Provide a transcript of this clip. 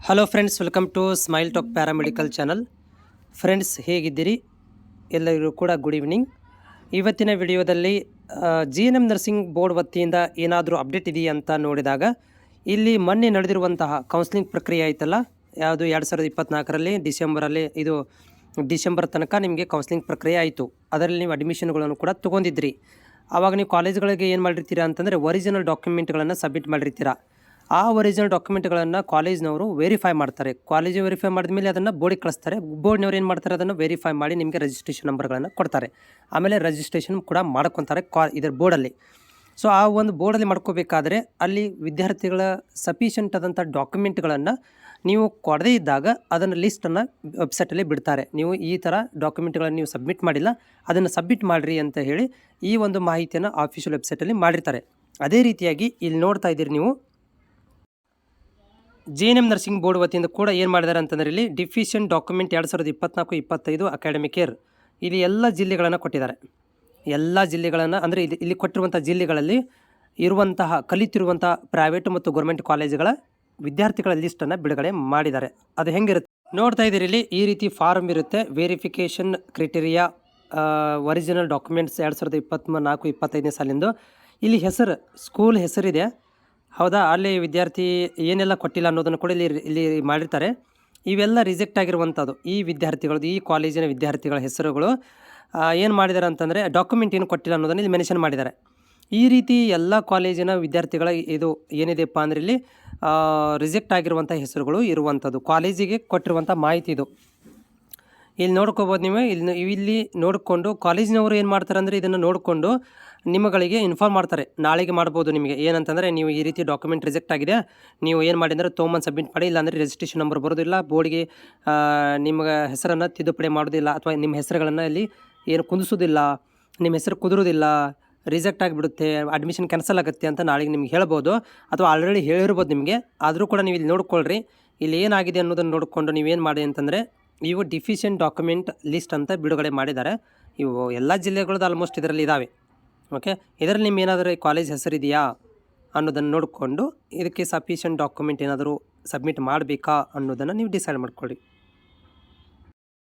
Hello friends, welcome to smile talk paramedical channel. Friends, ಹೇಗಿದ್ದೀರಿ? ಎಲ್ಲರಿಗೂ ಕೂಡ ಗುಡ್ ಈವ್ನಿಂಗ್. ಇವತ್ತಿನ ವಿಡಿಯೋದಲ್ಲಿ GNM ನರ್ಸಿಂಗ್ ಬೋರ್ಡ್ ವತಿಯಿಂದ ಏನಾದರೂ ಅಪ್ಡೇಟ್ ಇದೆಯಾ ಅಂತ ನೋಡಿದಾಗ, ಇಲ್ಲಿ ಮೊನ್ನೆ ನಡೆದಿರುವಂತಹ ಕೌನ್ಸಿಲಿಂಗ್ ಪ್ರಕ್ರಿಯೆ ಆಯ್ತಲ್ಲ, ಯಾವುದು 2024ರಲ್ಲಿ ಡಿಸೆಂಬರ್ ತನಕ ನಿಮಗೆ ಕೌನ್ಸಿಲಿಂಗ್ ಪ್ರಕ್ರಿಯೆ ಆಯಿತು. ಅದರಲ್ಲಿ ನೀವು ಅಡ್ಮಿಷನ್ಗಳನ್ನು ಕೂಡ ತೊಗೊಂಡಿದ್ರಿ. ಆವಾಗ ನೀವು ಕಾಲೇಜ್ಗಳಿಗೆ ಏನು ಮಾಡಿರ್ತೀರಾ ಅಂತಂದರೆ ಒರಿಜಿನಲ್ ಡಾಕ್ಯುಮೆಂಟ್ಗಳನ್ನು ಸಬ್ಮಿಟ್ ಮಾಡಿರ್ತೀರಾ. ಆ ಒರಿಜಿನಲ್ ಡಾಕ್ಯುಮೆಂಟ್ಗಳನ್ನು ಕಾಲೇಜ್ನವರು ವೆರಿಫೈ ಮಾಡ್ತಾರೆ. ಕಾಲೇಜು ವೆರಿಫೈ ಮಾಡಿದ ಮೇಲೆ ಅದನ್ನು ಬೋರ್ಡಿಗೆ ಕಳಿಸ್ತಾರೆ. ಬೋರ್ಡ್ನವ್ರು ಏನು ಮಾಡ್ತಾರೆ, ಅದನ್ನು ವೆರಿಫೈ ಮಾಡಿ ನಿಮಗೆ ರಿಜಿಸ್ಟ್ರೇಷನ್ ನಂಬರ್ಗಳನ್ನು ಕೊಡ್ತಾರೆ. ಆಮೇಲೆ ರಿಜಿಸ್ಟ್ರೇಷನ್ ಕೂಡ ಮಾಡ್ಕೊತಾರೆ ಇದರ ಬೋರ್ಡಲ್ಲಿ. ಸೊ ಆ ಒಂದು ಬೋರ್ಡಲ್ಲಿ ಮಾಡ್ಕೋಬೇಕಾದ್ರೆ ಅಲ್ಲಿ ವಿದ್ಯಾರ್ಥಿಗಳ ಸಫಿಷಿಯೆಂಟ್ ಆದಂಥ ಡಾಕ್ಯುಮೆಂಟ್ಗಳನ್ನು ನೀವು ಕೊಡದೇ ಇದ್ದಾಗ ಅದನ್ನು ಲಿಸ್ಟನ್ನು ವೆಬ್ಸೈಟಲ್ಲಿ ಬಿಡ್ತಾರೆ. ನೀವು ಈ ಥರ ಡಾಕ್ಯುಮೆಂಟ್ಗಳನ್ನು ನೀವು ಸಬ್ಮಿಟ್ ಮಾಡಿಲ್ಲ, ಅದನ್ನು ಸಬ್ಮಿಟ್ ಮಾಡಿರಿ ಅಂತ ಹೇಳಿ ಈ ಒಂದು ಮಾಹಿತಿಯನ್ನು ಆಫಿಷಿಯಲ್ ವೆಬ್ಸೈಟಲ್ಲಿ ಮಾಡಿರ್ತಾರೆ. ಅದೇ ರೀತಿಯಾಗಿ ಇಲ್ಲಿ ನೋಡ್ತಾ ಇದ್ದೀರಿ ನೀವು, GNM ನರ್ಸಿಂಗ್ ಬೋರ್ಡ್ ವತಿಯಿಂದ ಕೂಡ ಏನು ಮಾಡಿದ್ದಾರೆ ಅಂತಂದರೆ, ಇಲ್ಲಿ ಡಿಫಿಷಿಯಂಟ್ ಡಾಕ್ಯುಮೆಂಟ್ 2024-25 ಅಕಾಡೆಮಿಕ್ ಇಯರ್ ಇಲ್ಲಿ ಎಲ್ಲ ಜಿಲ್ಲೆಗಳನ್ನು ಕೊಟ್ಟಿದ್ದಾರೆ. ಎಲ್ಲ ಜಿಲ್ಲೆಗಳನ್ನು ಅಂದರೆ ಇಲ್ಲಿ ಕೊಟ್ಟಿರುವಂಥ ಜಿಲ್ಲೆಗಳಲ್ಲಿ ಇರುವಂತಹ ಕಲಿತಿರುವಂಥ ಪ್ರೈವೇಟು ಮತ್ತು ಗೌರ್ಮೆಂಟ್ ಕಾಲೇಜುಗಳ ವಿದ್ಯಾರ್ಥಿಗಳ ಲಿಸ್ಟನ್ನು ಬಿಡುಗಡೆ ಮಾಡಿದ್ದಾರೆ. ಅದು ಹೆಂಗಿರುತ್ತೆ ನೋಡ್ತಾ ಇದ್ದೀರಿ. ಇಲ್ಲಿ ಈ ರೀತಿ ಫಾರ್ಮ್ ಇರುತ್ತೆ. Verification criteria original documents 2024-25 ಸಾಲಿಂದು. ಇಲ್ಲಿ ಹೆಸರು, ಸ್ಕೂಲ್ ಹೆಸರಿದೆ, ಹೌದಾ? ಅಲ್ಲಿ ವಿದ್ಯಾರ್ಥಿ ಏನೆಲ್ಲ ಕೊಟ್ಟಿಲ್ಲ ಅನ್ನೋದನ್ನು ಕೂಡ ಇಲ್ಲಿ ಮಾಡಿರ್ತಾರೆ. ಇವೆಲ್ಲ ರಿಜೆಕ್ಟ್ ಆಗಿರುವಂಥದ್ದು ಈ ವಿದ್ಯಾರ್ಥಿಗಳದ್ದು, ಈ ಕಾಲೇಜಿನ ವಿದ್ಯಾರ್ಥಿಗಳ ಹೆಸರುಗಳು ಏನು ಮಾಡಿದ್ದಾರೆ ಅಂತಂದರೆ, ಡಾಕ್ಯುಮೆಂಟ್ ಏನು ಕೊಟ್ಟಿಲ್ಲ ಅನ್ನೋದನ್ನು ಇಲ್ಲಿ ಮೆನ್ಷನ್ ಮಾಡಿದ್ದಾರೆ. ಈ ರೀತಿ ಎಲ್ಲ ಕಾಲೇಜಿನ ವಿದ್ಯಾರ್ಥಿಗಳ ಇದು ಏನಿದೆಪ್ಪ ಅಂದರೆ ಇಲ್ಲಿ ರಿಜೆಕ್ಟ್ ಆಗಿರುವಂಥ ಹೆಸರುಗಳು ಇರುವಂಥದ್ದು, ಕಾಲೇಜಿಗೆ ಕೊಟ್ಟಿರುವಂಥ ಮಾಹಿತಿ ಇದು. ಇಲ್ಲಿ ನೋಡ್ಕೋಬೋದು ನೀವು. ಇಲ್ಲಿ ನೋಡಿಕೊಂಡು ಕಾಲೇಜಿನವರು ಏನು ಮಾಡ್ತಾರೆ ಅಂದರೆ, ಇದನ್ನು ನೋಡಿಕೊಂಡು ನಿಮ್ಮಗಳಿಗೆ ಇನ್ಫಾರ್ಮ್ ಮಾಡ್ತಾರೆ. ನಾಳೆಗೆ ಮಾಡ್ಬೋದು ನಿಮಗೆ. ಏನಂತಂದರೆ, ನೀವು ಈ ರೀತಿ ಡಾಕ್ಯುಮೆಂಟ್ ರಿಜೆಕ್ಟ್ ಆಗಿದೆ, ನೀವು ಏನು ಮಾಡಿ ಅಂದರೆ ತೊಗೊಂಬಂದು ಸಬ್ಮಿಟ್ ಮಾಡಿ, ಇಲ್ಲಾಂದರೆ ರಿಜಿಸ್ಟ್ರೇಷನ್ ನಂಬರ್ ಬರೋದಿಲ್ಲ, ಬೋರ್ಡ್ಗೆ ನಿಮಗೆ ಹೆಸರನ್ನು ತಿದ್ದುಪಡಿ ಮಾಡೋದಿಲ್ಲ, ಅಥವಾ ನಿಮ್ಮ ಹೆಸರುಗಳನ್ನು ಇಲ್ಲಿ ಏನು ಕುಂದಿಸೋದಿಲ್ಲ, ನಿಮ್ಮ ಹೆಸರು ಕುದುರೋದಿಲ್ಲ, ರಿಜೆಕ್ಟ್ ಆಗಿಬಿಡುತ್ತೆ, ಅಡ್ಮಿಷನ್ ಕ್ಯಾನ್ಸಲ್ ಆಗುತ್ತೆ ಅಂತ ನಾಳೆಗೆ ನಿಮ್ಗೆ ಹೇಳ್ಬೋದು, ಅಥವಾ ಆಲ್ರೆಡಿ ಹೇಳಿರ್ಬೋದು ನಿಮಗೆ. ಆದರೂ ಕೂಡ ನೀವು ಇಲ್ಲಿ ನೋಡ್ಕೊಳ್ರಿ. ಇಲ್ಲಿ ಏನಾಗಿದೆ ಅನ್ನೋದನ್ನು ನೋಡಿಕೊಂಡು ನೀವೇನು ಮಾಡಿ ಅಂತಂದರೆ, ಇವು ಡಿಫಿಷಿಯೆಂಟ್ ಡಾಕ್ಯುಮೆಂಟ್ ಲಿಸ್ಟ್ ಅಂತ ಬಿಡುಗಡೆ ಮಾಡಿದ್ದಾರೆ. ಇವು ಎಲ್ಲ ಜಿಲ್ಲೆಗಳದ್ದು ಆಲ್ಮೋಸ್ಟ್ ಇದರಲ್ಲಿ ಇದ್ದಾವೆ. ಓಕೆ, ಇದರಲ್ಲಿ ನಿಮ್ಮ ಏನಾದರೂ ಕಾಲೇಜ್ ಹೆಸರಿದೆಯಾ ಅನ್ನೋದನ್ನು ನೋಡಿಕೊಂಡು ಇದಕ್ಕೆ ಸಫಿಷಿಯೆಂಟ್ ಡಾಕ್ಯುಮೆಂಟ್ ಏನಾದರೂ ಸಬ್ಮಿಟ್ ಮಾಡಬೇಕಾ ಅನ್ನೋದನ್ನು ನೀವು ಡಿಸೈಡ್ ಮಾಡ್ಕೊಳ್ಳಿ.